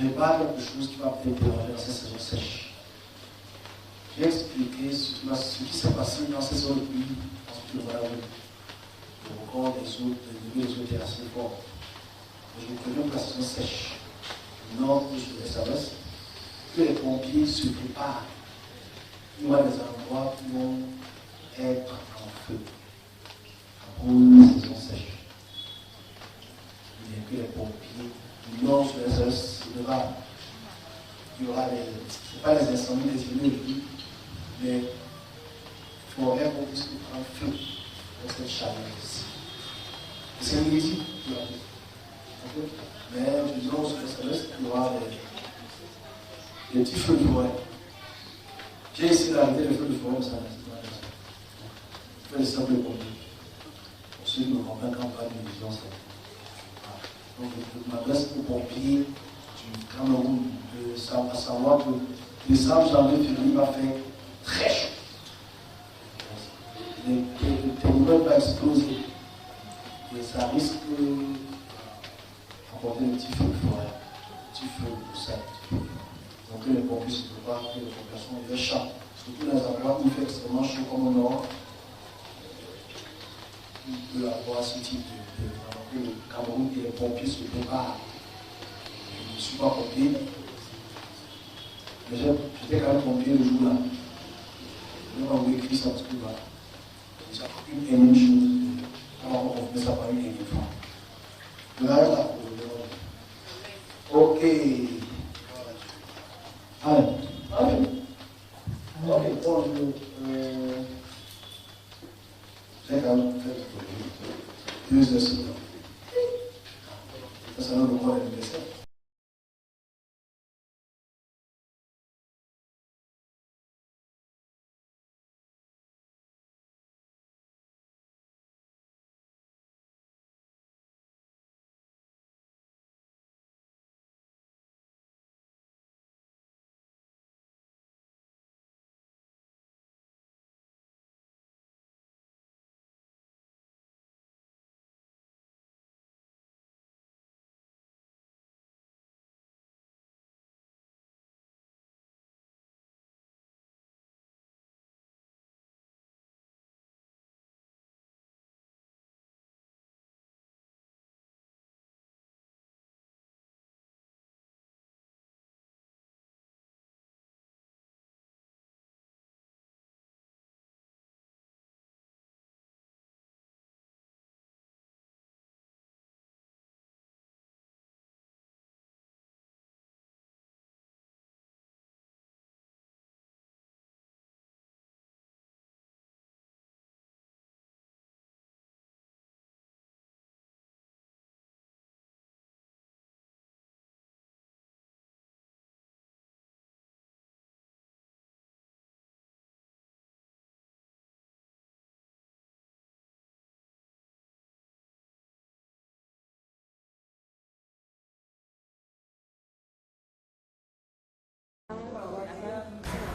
prépare quelque chose qui va peut-être déranger dans cette saison sèche. J'ai expliqué ce qui s'est passé dans ces zones de pluie, ensuite le voilà, le record des eaux, le niveau des eaux était assez fort. Je vous préviens que la saison sèche, du nord et du est-ouest, que les pompiers se préparent. Il y aura des endroits qui vont être en feu à cause de la saison sèche. Il y a que les pompiers du nord sur les est, il y aura ce n'est pas les incendies des îles, mais il faudrait qu'on puisse prendre feu pour cette chaleur ici. Et c'est invisible, mais du nord sur les est, il y aura des petits feux de forêt. J'ai essayé d'arrêter les feux de forêt, mais ça n'a pas de simple pompiers. Pour ceux qui me comprennent quand on parle de vigilance. Donc, je m'adresse aux pompiers du Cameroun, à savoir que décembre, janvier, février va faire très chaud. Le thermomètre va exploser. Et ça risque d'apporter un petit feu de forêt, un petit feu de sel. Donc, que les pompiers se préparent, que les populations aient des champs, surtout dans les endroits où il fait extrêmement chaud comme au nord. Il peut avoir ce type de le Cameroun et les pompiers se préparent. Je ne suis pas pompier, mais j'étais quand même pompier le jour-là. Je ne vais pas vous écrire ça parce que c'est une énième chose. Alors on fait ça par une énième fois. Je l'arrête là. Ok. Allez. Ok, bon, j'ai quand même fait 2 heures sur le temps. Ça, c'est le droit d'anniversaire.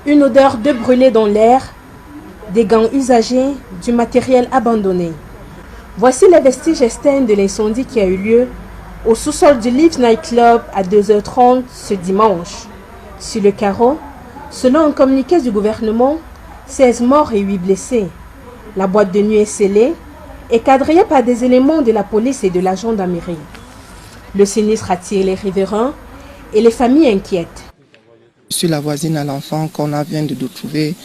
Une odeur de brûlé dans l'air, des gants usagés, du matériel abandonné. Voici les vestiges externes de l'incendie qui a eu lieu au sous-sol du Live Night Club à 2h30 ce dimanche. Sur le carreau, selon un communiqué du gouvernement, 16 morts et 8 blessés. La boîte de nuit est scellée et quadrillée par des éléments de la police et de la gendarmerie. Le sinistre attire les riverains et les familles inquiètes. Je suis la voisine à l'enfant qu'on vient de trouver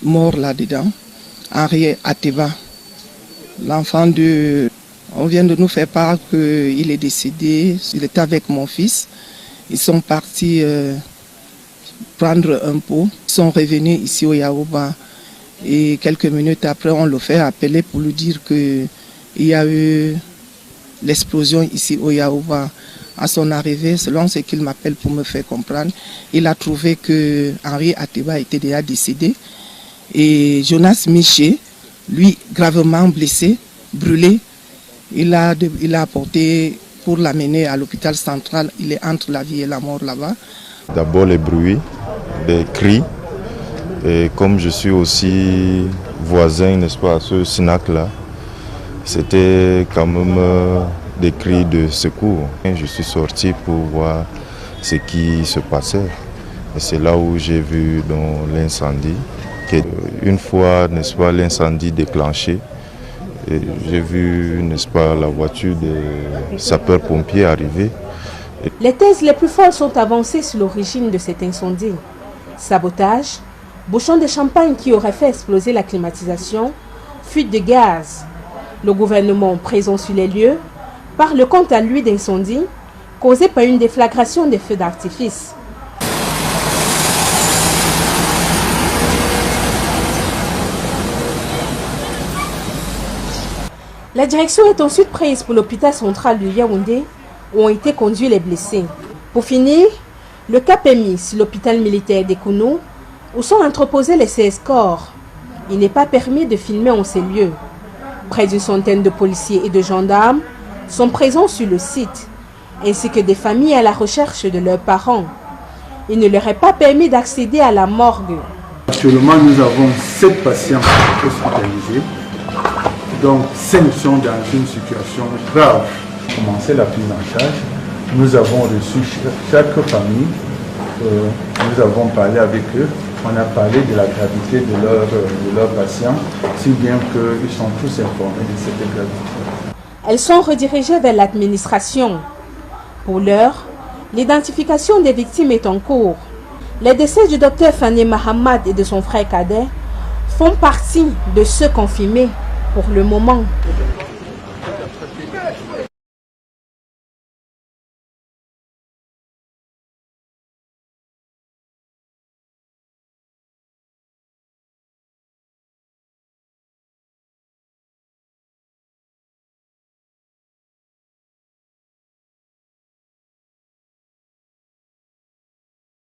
mort là-dedans, Henri Ateba. L'enfant on vient de nous faire part qu'il est décédé, il était avec mon fils. Ils sont partis prendre un pot, ils sont revenus ici au Yaouba et quelques minutes après on le fait appeler pour lui dire qu'il y a eu l'explosion ici au Yaouba. À son arrivée, selon ce qu'il m'appelle pour me faire comprendre, il a trouvé que Henri Ateba était déjà décédé. Et Jonas Miché, lui, gravement blessé, brûlé, il a apporté pour l'amener à l'hôpital central. Il est entre la vie et la mort là-bas. D'abord les bruits, les cris. Et comme je suis aussi voisin, n'est-ce pas, à ce Sinac-là, c'était quand même des cris de secours. Je suis sorti pour voir ce qui se passait. Et c'est là où j'ai vu l'incendie. Une fois, n'est-ce pas, l'incendie déclenché, j'ai vu, n'est-ce pas, la voiture des sapeurs-pompiers arriver. Les thèses les plus folles sont avancées sur l'origine de cet incendie. Sabotage, bouchon de champagne qui aurait fait exploser la climatisation, fuite de gaz. Le gouvernement présent sur les lieux parle quant à lui d'incendie causé par une déflagration des feux d'artifice. La direction est ensuite prise pour l'hôpital central de Yaoundé où ont été conduits les blessés. Pour finir, le cap est mis sur l'hôpital militaire d'Ekounou où sont entreposés les 16 corps. Il n'est pas permis de filmer en ces lieux. Près d'une centaine de policiers et de gendarmes sont présents sur le site, ainsi que des familles à la recherche de leurs parents. Il ne leur est pas permis d'accéder à la morgue. Actuellement, nous avons 7 patients hospitalisés. Donc 5 sont dans une situation grave. Pour commencer la prise en charge, nous avons reçu chaque famille, nous avons parlé avec eux, on a parlé de la gravité de leurs patients, si bien qu'ils sont tous informés de cette gravité. Elles sont redirigées vers l'administration. Pour l'heure, l'identification des victimes est en cours. Les décès du docteur Fane Mahamad et de son frère cadet font partie de ceux confirmés pour le moment.